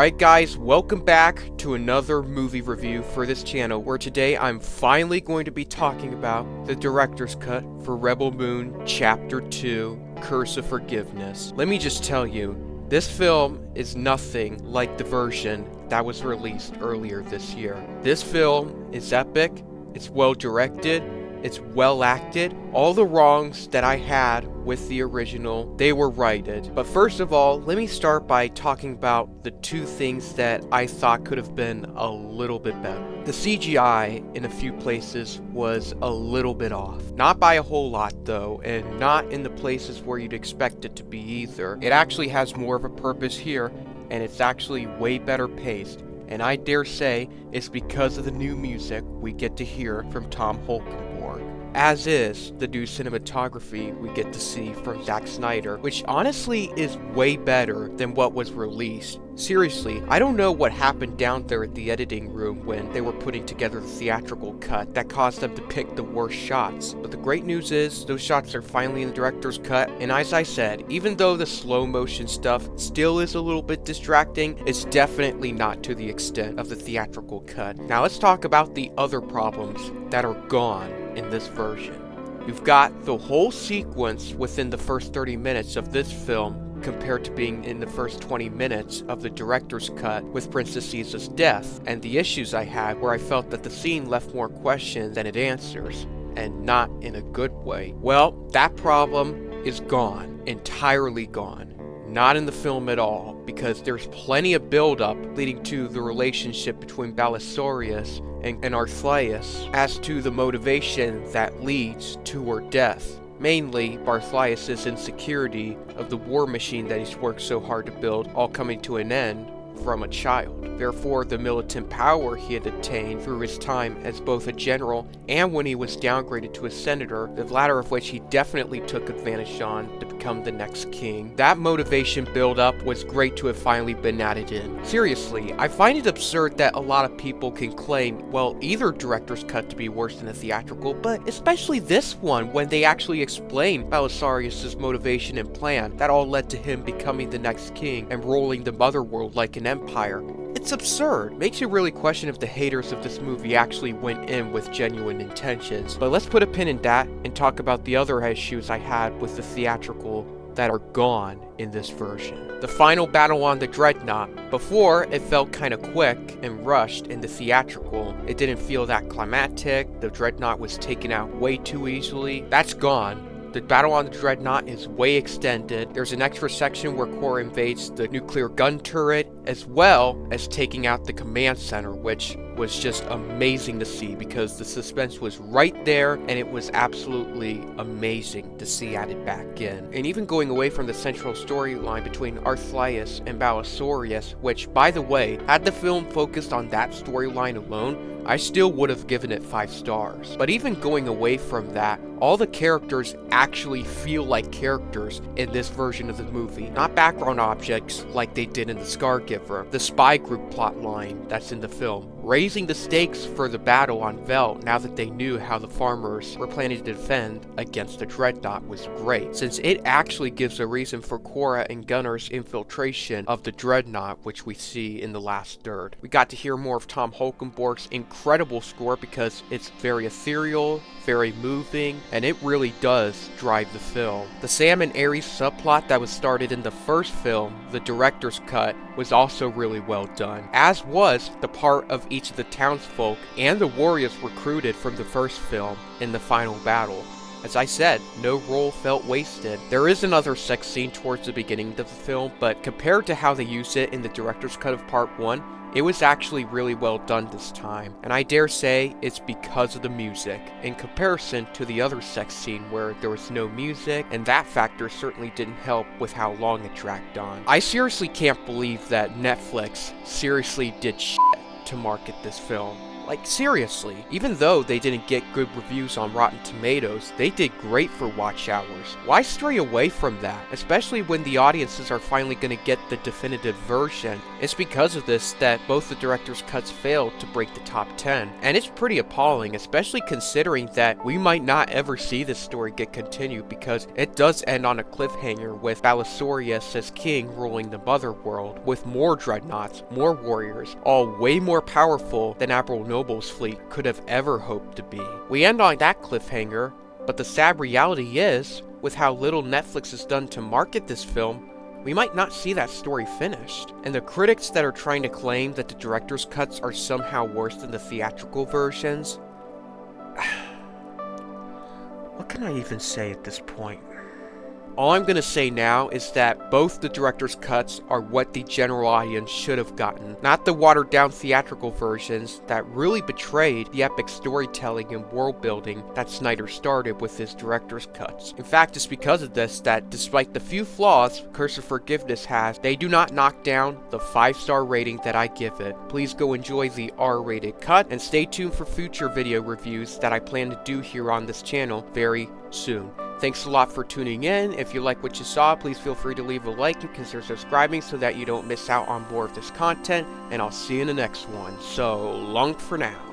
Alright guys, welcome back to another movie review for this channel, where today I'm finally going to be talking about the director's cut for Rebel Moon Chapter 2, Curse of Forgiveness. Let me just tell you, this film is nothing like the version that was released earlier this year. This film is epic, it's well directed, it's well acted. All the wrongs that I had with the original, they were righted. But first of all, let me start by talking about the two things that I thought could have been a little bit better. The CGI in a few places was a little bit off. Not by a whole lot though, and not in the places where you'd expect it to be either. It actually has more of a purpose here, and it's actually way better paced. And I dare say it's because of the new music we get to hear from Tom Holkenborg. As is the new cinematography we get to see from Zack Snyder, which honestly is way better than what was released. Seriously, I don't know what happened down there at the editing room when they were putting together the theatrical cut that caused them to pick the worst shots. But the great news is, those shots are finally in the director's cut, and as I said, even though the slow motion stuff still is a little bit distracting, it's definitely not to the extent of the theatrical cut. Now let's talk about the other problems that are gone in this version. You've got the whole sequence within the first 30 minutes of this film compared to being in the first 20 minutes of the director's cut with Princess Isa's death, and the issues I had where I felt that the scene left more questions than it answers, and not in a good way. Well, that problem is gone, entirely gone. Not in the film at all, because there's plenty of build-up leading to the relationship between Belisarius and Arthlius as to the motivation that leads to her death. Mainly, Barthlius' insecurity of the war machine that he's worked so hard to build all coming to an end from a child. Therefore, the militant power he had attained through his time as both a general and when he was downgraded to a senator, the latter of which he definitely took advantage on to become the next king. That motivation build-up was great to have finally been added in. Seriously, I find it absurd that a lot of people can claim, well, either director's cut to be worse than the theatrical, but especially this one when they actually explain Belisarius' motivation and plan that all led to him becoming the next king and ruling the motherworld like an empire. It's absurd. Makes you really question if the haters of this movie actually went in with genuine intentions. But let's put a pin in that and talk about the other issues I had with the theatrical that are gone in this version. The final battle on the Dreadnought. Before, it felt kind of quick and rushed in the theatrical. It didn't feel that climactic. The Dreadnought was taken out way too easily. That's gone. The battle on the Dreadnought is way extended. There's an extra section where Cora invades the nuclear gun turret, as well as taking out the command center, which was just amazing to see because the suspense was right there and it was absolutely amazing to see added back in. And even going away from the central storyline between Arthlius and Belisarius, which, by the way, had the film focused on that storyline alone, I still would have given it 5 stars. But even going away from that, all the characters actually feel like characters in this version of the movie, not background objects like they did in the Scargiver. The spy group plotline that's in the film, raising the stakes for the battle on Veld now that they knew how the farmers were planning to defend against the Dreadnought was great, since it actually gives a reason for Cora and Gunnar's infiltration of the Dreadnought, which we see in the last third. We got to hear more of Tom Holkenborg's incredible score because it's very ethereal, very moving, and it really does drive the film. The Sam and Ares subplot that was started in the first film, the director's cut, was also really well done, as was the part of each of the townsfolk and the warriors recruited from the first film in the final battle. As I said, no role felt wasted. There is another sex scene towards the beginning of the film, but compared to how they used it in the director's cut of part 1, it was actually really well done this time, and I dare say it's because of the music, in comparison to the other sex scene where there was no music, and that factor certainly didn't help with how long it dragged on. I seriously can't believe that Netflix seriously did shit to market this film. Like, seriously, even though they didn't get good reviews on Rotten Tomatoes, they did great for watch hours. Why stray away from that? Especially when the audiences are finally gonna get the definitive version. It's because of this that both the director's cuts failed to break the top 10. And it's pretty appalling, especially considering that we might not ever see this story get continued, because it does end on a cliffhanger with Balisorius as king ruling the Motherworld, with more dreadnoughts, more warriors, all way more powerful than Admiral Noble's fleet could have ever hoped to be. We end on that cliffhanger, but the sad reality is, with how little Netflix has done to market this film, we might not see that story finished. And the critics that are trying to claim that the director's cuts are somehow worse than the theatrical versions, what can I even say at this point? All I'm gonna say now is that both the director's cuts are what the general audience should have gotten, not the watered down theatrical versions that really betrayed the epic storytelling and world building that Snyder started with his director's cuts. In fact, it's because of this that despite the few flaws Curse of Forgiveness has, they do not knock down the 5-star rating that I give it. Please go enjoy the R-rated cut and stay tuned for future video reviews that I plan to do here on this channel very soon. Thanks a lot for tuning in. If you like what you saw, please feel free to leave a like and consider subscribing so that you don't miss out on more of this content, and I'll see you in the next one. So long for now.